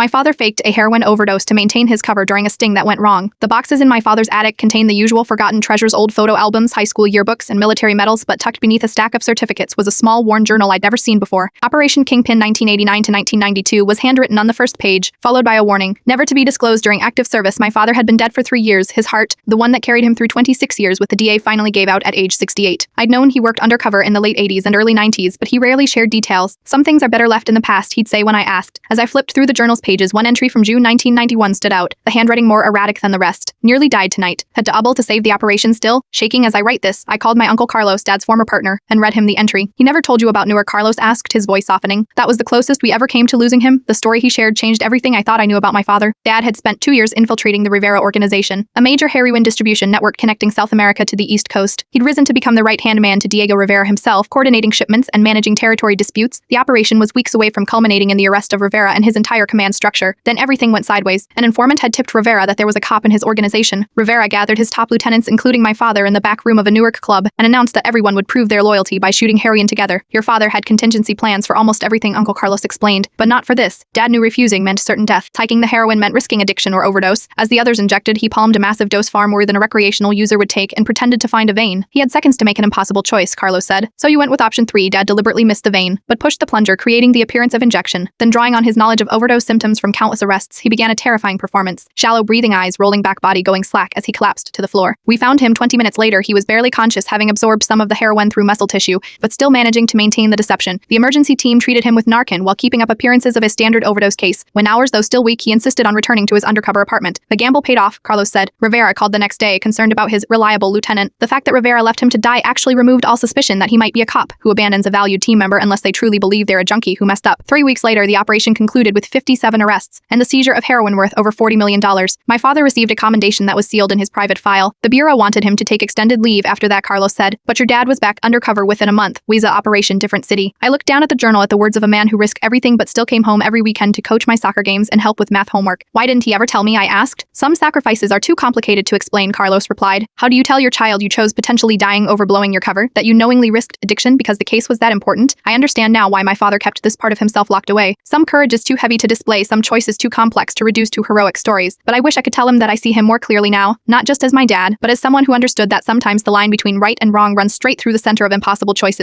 My father faked a heroin overdose to maintain his cover during a sting that went wrong. The boxes in my father's attic contained the usual forgotten treasures: old photo albums, high school yearbooks, and military medals, but tucked beneath a stack of certificates was a small, worn journal I'd never seen before. Operation Kingpin 1989 to 1992 was handwritten on the first page, followed by a warning, never to be disclosed during active service. My father had been dead for 3 years. His heart, the one that carried him through 26 years with the DA, finally gave out at age 68. I'd known he worked undercover in the late 80s and early 90s, but he rarely shared details. Some things are better left in the past, he'd say when I asked. As I flipped through the journal's pages, one entry from June 1991 stood out, the handwriting more erratic than the rest. Nearly died tonight. Had to to save the operation still. Shaking as I write this, I called my Uncle Carlos, Dad's former partner, and read him the entry. He never told you about Newark? Carlos asked, his voice softening. That was the closest we ever came to losing him. The story he shared changed everything I thought I knew about my father. Dad had spent 2 years infiltrating the Rivera organization, a major heroin distribution network connecting South America to the East Coast. He'd risen to become the right-hand man to Diego Rivera himself, coordinating shipments and managing territory disputes. The operation was weeks away from culminating in the arrest of Rivera and his entire command structure. Then everything went sideways. An informant had tipped Rivera that there was a cop in his organization. Rivera gathered his top lieutenants, including my father, in the back room of a Newark club and announced that everyone would prove their loyalty by shooting Heroin together. Your father had contingency plans for almost everything, Uncle Carlos explained, but not for this. Dad knew refusing meant certain death. Taking the heroin meant risking addiction or overdose. As the others injected, he palmed a massive dose, far more than a recreational user would take, and pretended to find a vein. He had seconds to make an impossible choice, Carlos said. So you went with option 3. Dad deliberately missed the vein, but pushed the plunger, creating the appearance of injection. Then, drawing on his knowledge of overdose symptoms from countless arrests, he began a terrifying performance. Shallow breathing, eyes rolling back, body going slack as he collapsed to the floor. We found him 20 minutes later. He was barely conscious, having absorbed some of the heroin through muscle tissue, but still managing to maintain the deception. The emergency team treated him with Narcan while keeping up appearances of a standard overdose case. When hours, though still weak, he insisted on returning to his undercover apartment. The gamble paid off, Carlos said. Rivera called the next day, concerned about his reliable lieutenant. The fact that Rivera left him to die actually removed all suspicion that he might be a cop who abandons a valued team member unless they truly believe they're a junkie who messed up. 3 weeks later, the operation concluded with 57 arrests and the seizure of heroin worth over $40 million. My father received a commendation that was sealed in his private file. The bureau wanted him to take extended leave after that, Carlos said, but your dad was back undercover within a month. Visa operation, different city. I looked down at the journal at the words of a man who risked everything but still came home every weekend to coach my soccer games and help with math homework. Why didn't he ever tell me? I asked. Some sacrifices are too complicated to explain, Carlos replied. How do you tell your child you chose potentially dying over blowing your cover? That you knowingly risked addiction because the case was that important? I understand now why my father kept this part of himself locked away. Some courage is too heavy to display, some choice is too complex to reduce to heroic stories. But I wish I could tell him that I see him more clearly now, not just as my dad, but as someone who understood that sometimes the line between right and wrong runs straight through the center of impossible choices.